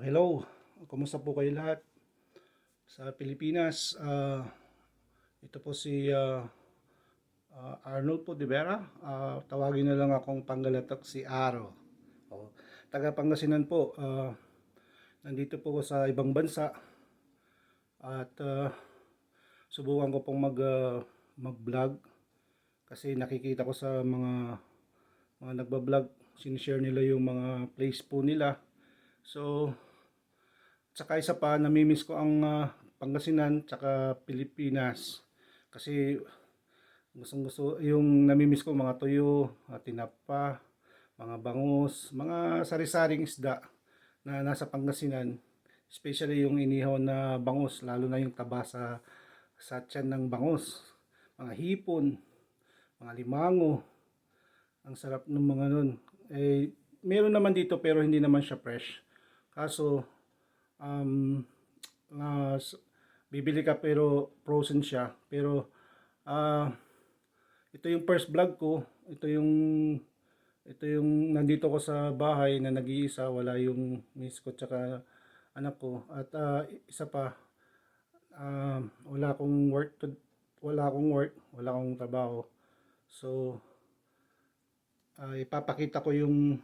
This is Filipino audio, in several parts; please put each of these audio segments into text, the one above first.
Hello, kumusta po kayo lahat sa Pilipinas? Ito po si Arnold po de Vera. Tawagin na lang akong Panggalatak si Aro. Oh, taga Pangasinan po. Nandito po ako sa ibang bansa at subukan ko pong mag-vlog kasi nakikita ko sa mga nagba-vlog, sinishare nila yung mga place po nila. So, tsaka isa pa, namimiss ko ang Pangasinan tsaka Pilipinas. Kasi gustong gusto, yung namimiss ko mga tuyo, tinapa, mga bangus, mga sari-saring isda na nasa Pangasinan. Especially yung inihaw na bangus, lalo na yung taba sa tiyan ng bangus. Mga hipon, mga limango, ang sarap ng mga nun. Eh, meron naman dito pero hindi naman siya fresh. Kaso, um, uh, bibili ka pero frozen siya. Pero ah ito yung first vlog ko. Ito yung nandito ko sa bahay na nag-iisa, wala yung miss ko tsaka anak ko. At isa pa, wala akong wala akong trabaho. So ipapakita ko yung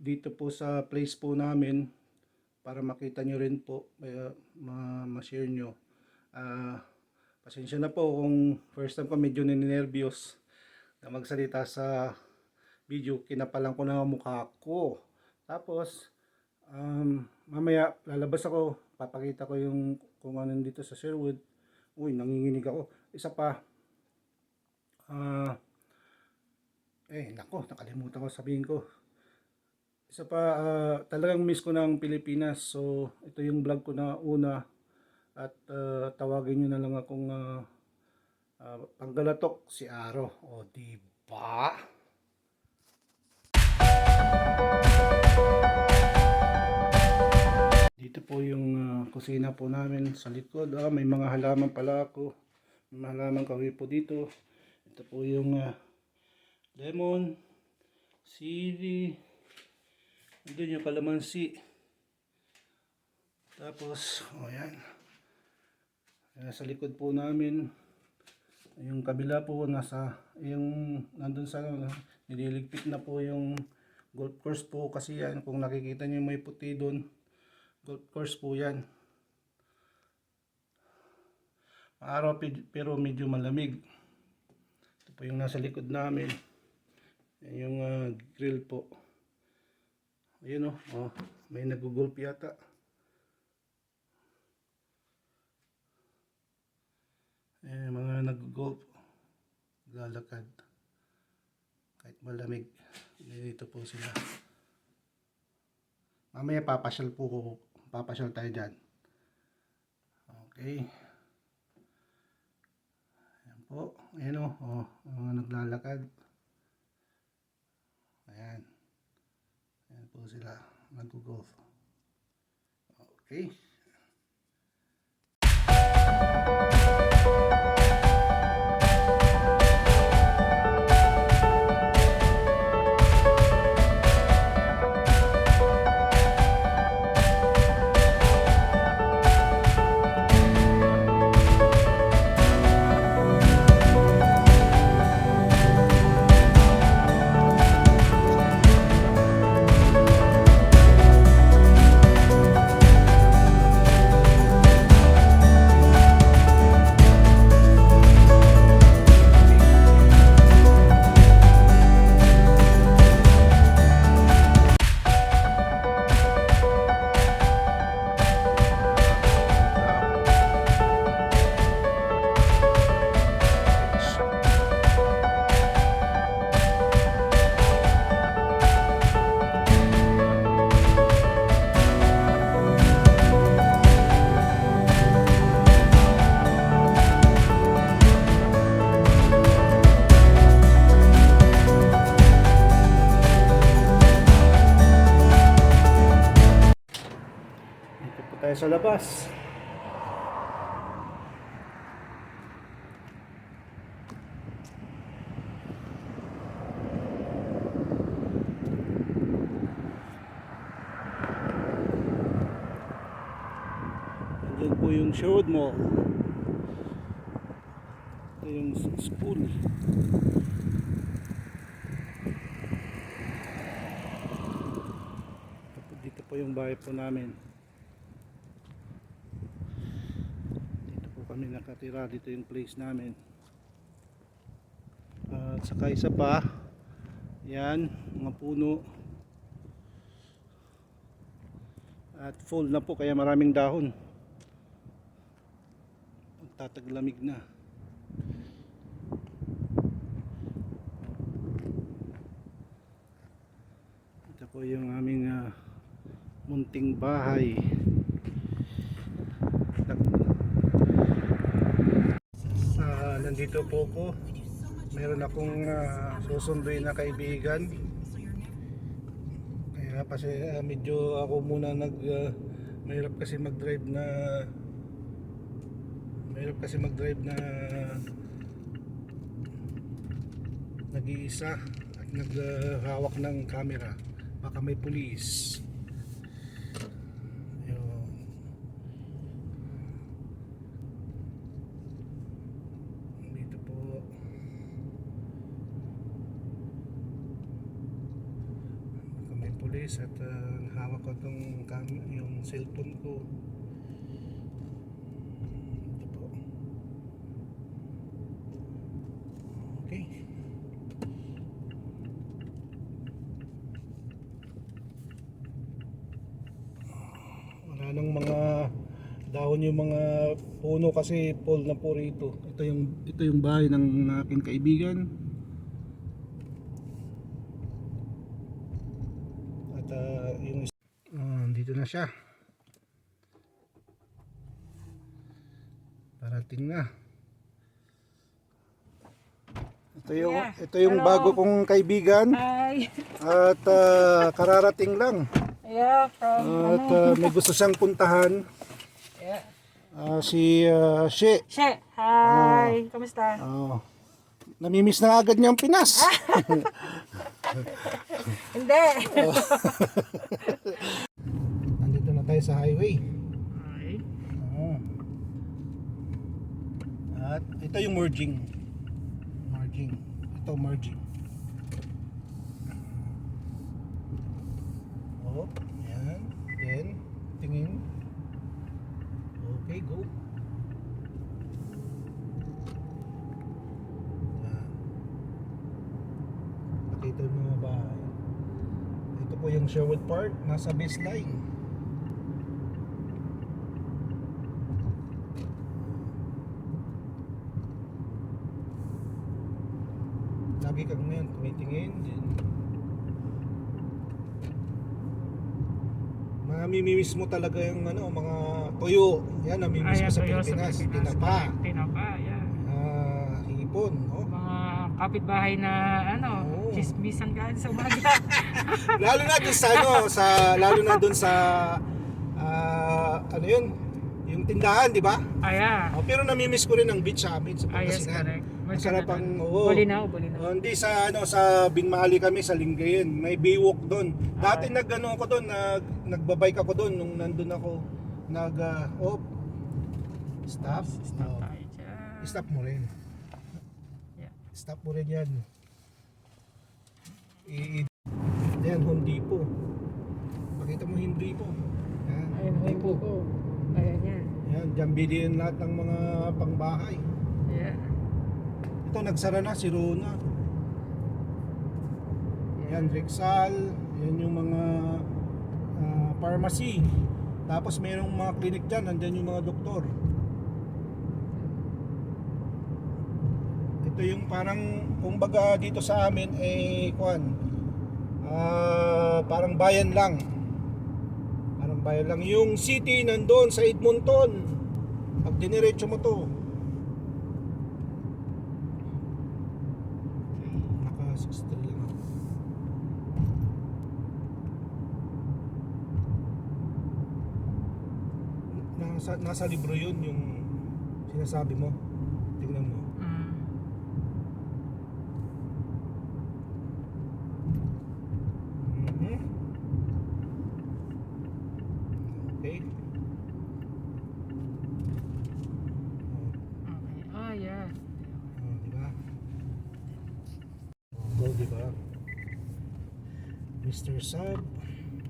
dito po sa place po namin para makita nyo rin po, ma-share nyo. Ah, Pasensya na po kung first time ko medyo ninenervyos na magsalita sa video. Kinapalan ko na ang mukha ko. Tapos, mamaya lalabas ako, papakita ko yung kung ano dito sa Sherwood. Uy, nanginginig ako. Isa pa, nako, nakalimutan ko sabihin ko. Isa pa, talagang miss ko ng Pilipinas. So, ito yung vlog ko na una. At tawagin nyo na lang akong Panggalatok si Aro. O, diba? Dito po yung kusina po namin sa likod. May mga halaman pala ako. May mga halaman kahoy po dito. Ito po yung lemon, sili, andun yung kalamansi. Tapos, yan. Sa likod po namin, yung kabila po yung nandun sa nililigpit na po yung golf course po kasi yan. Kung nakikita niyo may puti doon, golf course po yan. Maaraw pero medyo malamig. Ito po yung nasa likod namin. Yan yung grill po. Ayun may nag-golf yata. Mga nag-golf, lalakad kahit malamig. Dito po sila. Mamaya papasyal tayo dyan. Okay, ayan po. Ayan mga naglalakad. Ayan po sila, nag-golf. Okay. Tayo sa labas. yung Sherwood Mall. Ito yung school. Dito po yung bahay po namin. Dito po kami nakatira. Dito yung place namin. At saka isa pa, yan, mga puno. At full na po kaya maraming dahon. Tataglamig na. Ito po yung aming munting bahay. Nandito po ko. Meron akong susunduin na kaibigan. Kaya kasi medyo ako muna mahirap kasi mag-drive na nag-iisa at naghawak ng camera. Baka may pulis. Ayun. Dito po. Baka may pulis at hawak ko yung cellphone ko. Ito po. Okay. Wala nang mga dahon yung mga puno kasi fall na po rito. Ito yung bahay ng aking kaibigan. At dito na siya. Parating na. Ito yung Hello. bago kong kaibigan. Hi. At kararating lang. Yeah, from At may gusto siyang puntahan. yeah. Si She. She. Hi. Kamusta? Namimiss na agad niya ang Pinas. Hindi. Nandito na tayo sa highway. Okay. At ito yung merging. Ito merging. Yan. Then, tingin. Okay, go. Yan. Pakita yung mga bahay. Ito po yung Sherwood Park. Nasa baseline. Lagi kang ngayon tumitingin din. Mamimiss mo talaga yung mga tuyo. Yan, namimiss ko sa Pilipinas. Tinapa. Tinapa, yeah. Hipon, no? Mga kapitbahay na Oo. chismisan ka sa umaga. Lalo na dun sa lalo na dun sa ano yun? Yung tindahan, di ba? Yeah. Pero namimiss ko rin ang beach sa amin sa Yes, Pangasinan. correct. Masarap ang Bulinaw. Hindi sa sa Bingmali kami sa Lingayen. May Baywalk doon. Dati ako doon, nagbabike ako doon nung nandun ako. Stop. Stop tayo dyan. Stop mo rin. Yeah. Stop mo rin yan. Yan, Home Depot. Pakita mo Home Depot. Yan, Ayun, Home Depot. ko. Ayan yan. Yan, dyan bilhin lahat ng mga pangbahay. Yeah. Ito, nagsara na si Rona. Yan, Rexall. Yan yung mga pharmacy. Tapos mayroong mga clinic dyan. Nandyan yung mga doktor. Ito yung parang, kumbaga dito sa amin, parang bayan lang. Parang bayan lang. Yung city nandun sa Edmonton. Pag diniretso mo to. Naka 63 lang ako. Nasa libro yun yung sinasabi mo. Tingnan mo. Okay. Mr. Sub.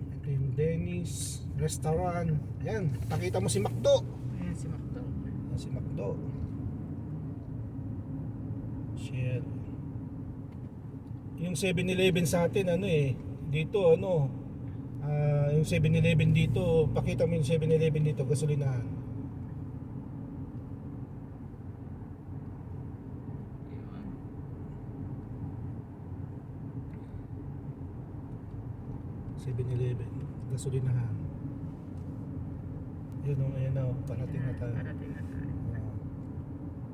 Ito yung Dennis Restaurant. Ayan, pakita mo si McDo. Ayan si Macdo. Ayan si McDo. Shell. Yung 7-Eleven sa atin, ano eh, dito ano, yung 7-Eleven dito, pakita mo yung 7-Eleven dito, gasolinahan. Yun. 7-Eleven, gasolinahan. Yun o, ayan o, parating na tayo. Parating na tayo.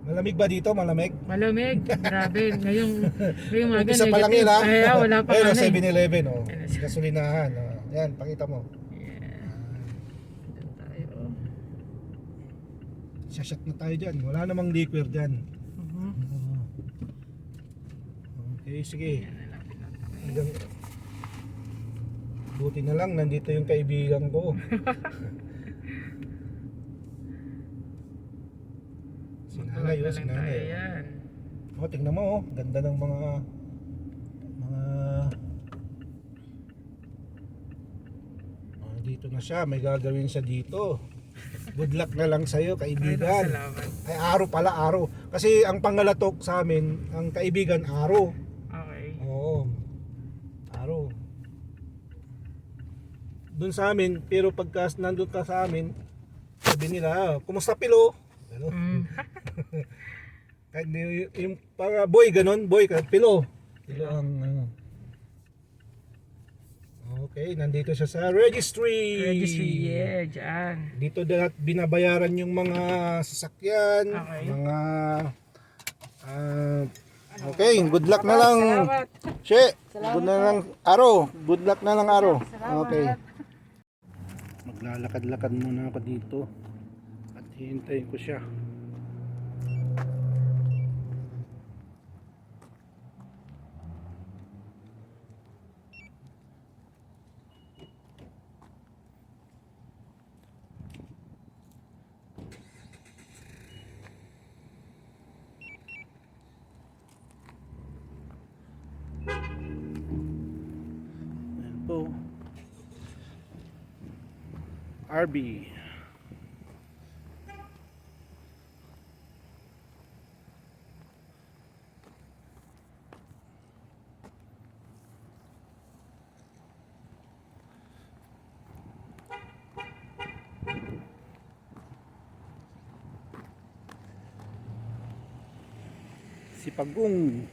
Malamig ba dito? Malamig? Malamig. Grabe. Ngayong umaga Umpisa pa lang negative. yun ha? Ay, wala pa Ayun o, ano eh. 7-Eleven o, Ayan. gasolinahan o. Yan, pakita mo. Yeah. Doon tayo. Sashot na tayo dyan, wala namang liquor dyan. Mhm. Okay, sige. Ayan, lalapit na tayo. Hanggang buti na lang nandito yung kaibigan ko. Si nanay, Tulog na si lang tayo nanay. yan. Oh, tingnan mo, oh. Ganda ng mga dito na siya, may gagawin siya dito. Good luck na lang sa'yo, Ay, kaibigan. salamat. Ay, Aro pala, Aro. Kasi ang pangalatok sa amin, ang kaibigan, Aro. Okay. Oo. Aro. Doon sa amin, pero pagka nandun ka sa amin, sabi nila, kumusta Pilo? Ano? Mm. Kahit yung para boy, ganun, boy, kahit Pilo. Pilo ang ano. Okay, nandito siya sa registry. Registry, yeah, dyan. Dito lahat binabayaran yung mga sasakyan, Okay. mga okay, good luck na lang. Salamat. She, good na lang Aro. Good luck na lang Aro. Okay. Maglalakad-lakad muna ako dito at hihintayin ko siya. Ayan po. RB. Si Pagong.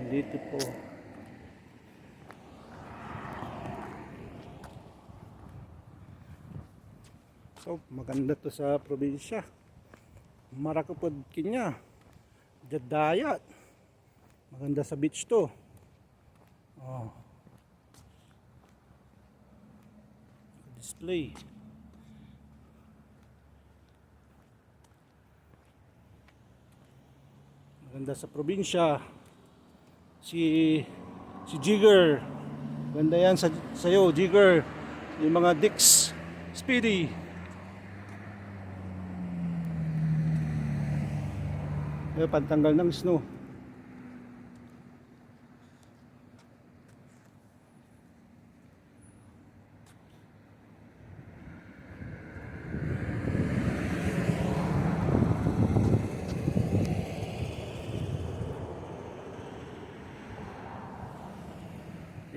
Dito po. So, maganda to sa probinsya. Marakupod Kinya. Jadayat. Maganda sa beach to. Oh. Display. Maganda sa probinsya. Si Jigger. Ganda yan sa'yo, Jigger. Yung mga Dix Speedy. Pantanggal ng snow.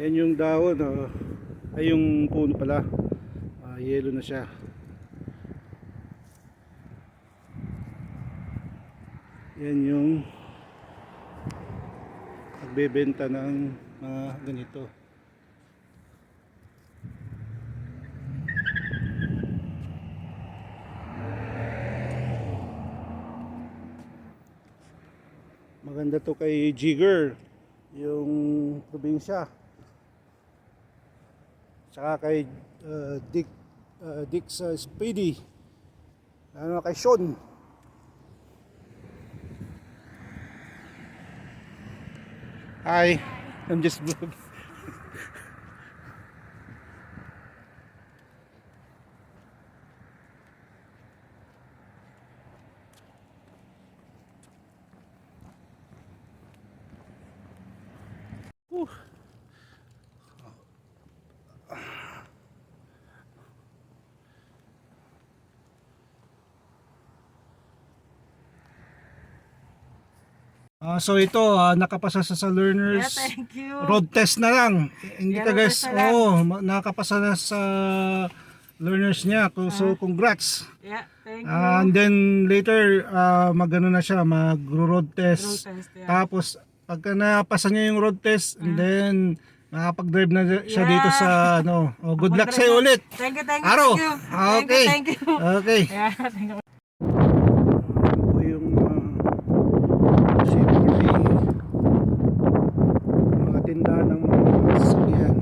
Yan yung dahon, ay yung puno pala, yellow na siya. Yan yung nagbebenta ng mga ganito. Maganda to kay Jigger, yung probinsya. Saka kay Dick sa Speedy. Ano kay Sean. Hi, I'm just vlog. So ito, nakapasa sa Yeah, learners thank you. road test na lang. Hindi Yeah, ka road guys, test na lang. nakapasa na sa learners niya. So congrats. Yeah, thank you. And then later, magano na siya, mag-road Road test. test, yeah. Tapos, pagka napasa niya yung road test, and then, makapag-drive na siya Yeah. dito sa, ano, good luck Mag-drive sa'yo na. ulit. Thank you, thank you, Aro. thank you. Okay. Thank you, thank you. Okay. Yeah, thank you. Ito yung siyempre, mga tindahan ng mga sasakyan,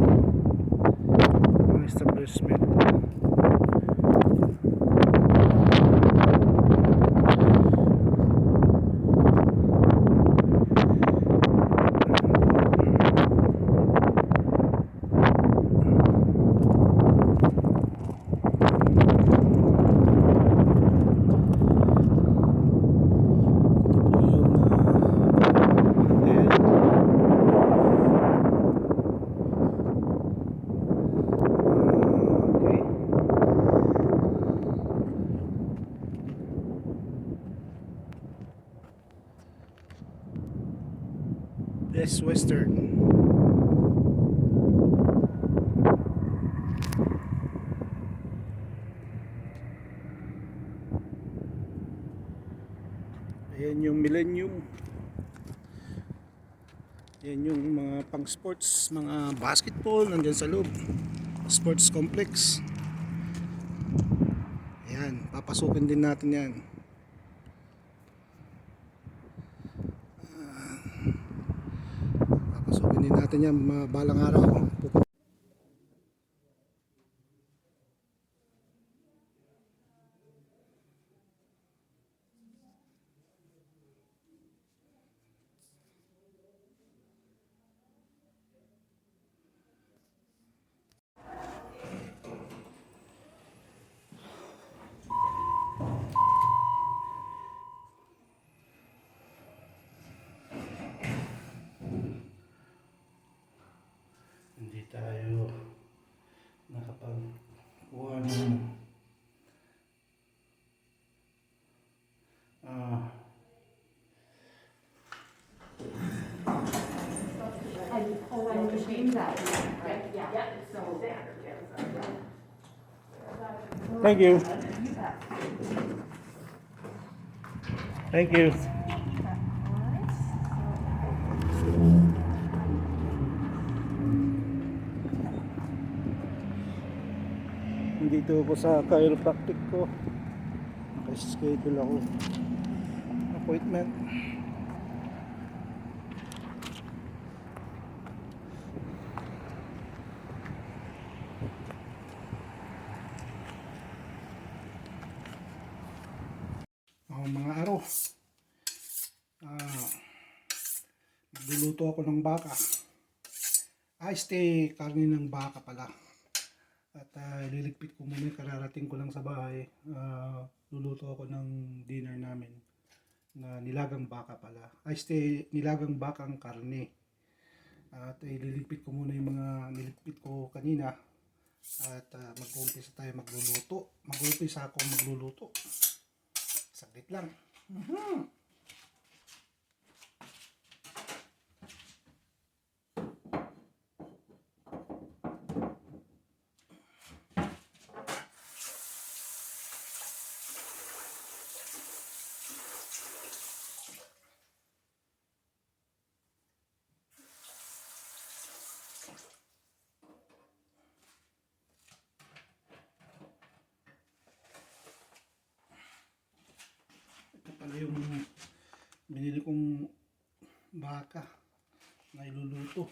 mga establishment. Ito po yung hotel. Okay. Best Western. Ayan yung Millennium. Ayan yung mga pang sports, mga basketball nandyan sa loob. Sports complex. Ayan, papasukin din natin yan. Papasukin din natin yan balang araw. Hindi tayo nakapagkuha ng Thank you. Thank you. Nandito ako sa chiropractic ko. Naka-schedule ako. Appointment. Mga araw. Magluluto ako ng baka. Stay karne ng baka pala. At liligpit ko muna, kararating ko lang sa bahay. Luluto ako ng dinner namin na nilagang baka pala. Stay nilagang bakang karne. At liligpit ko muna yung mga niligpit ko kanina. At mag-uumpisa tayo magluluto. Mag-uumpisa ako magluluto. Saglit lang. Ito pala yung binili kong baka na iluluto.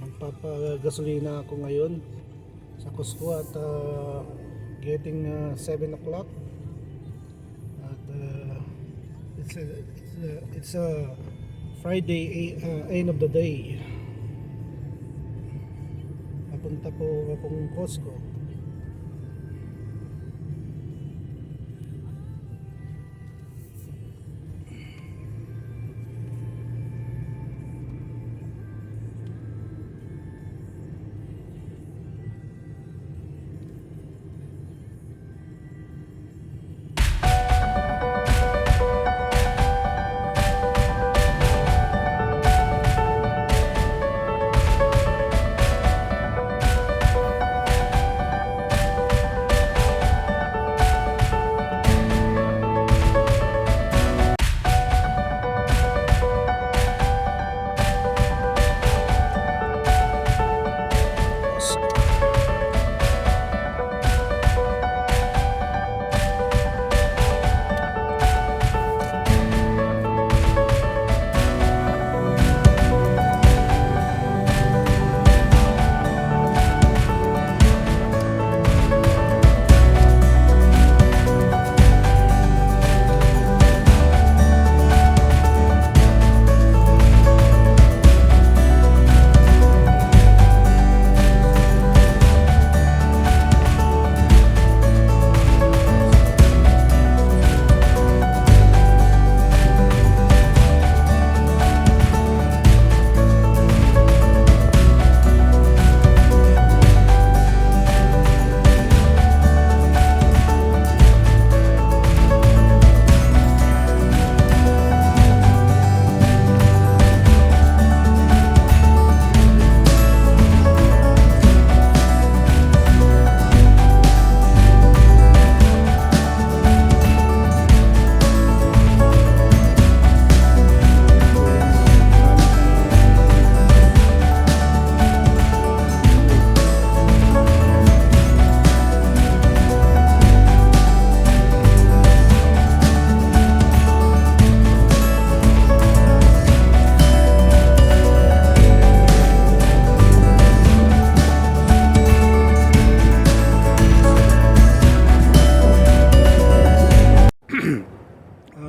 magpapagasolina ako ngayon sa Cusco at getting 7 o'clock at it's a Friday, end of the day. Papunta po akong Cusco.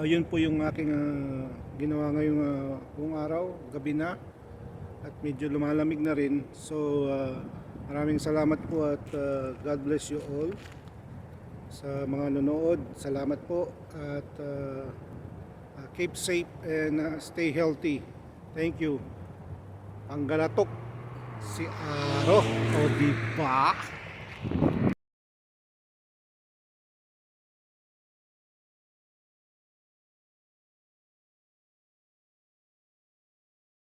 Yun po yung aking ginawa ngayong buong araw, gabi na at medyo lumalamig na rin. So maraming salamat po at God bless you all sa mga nanonood. Salamat po at keep safe and stay healthy. Thank you. Panggalatok si Aro, o di ba?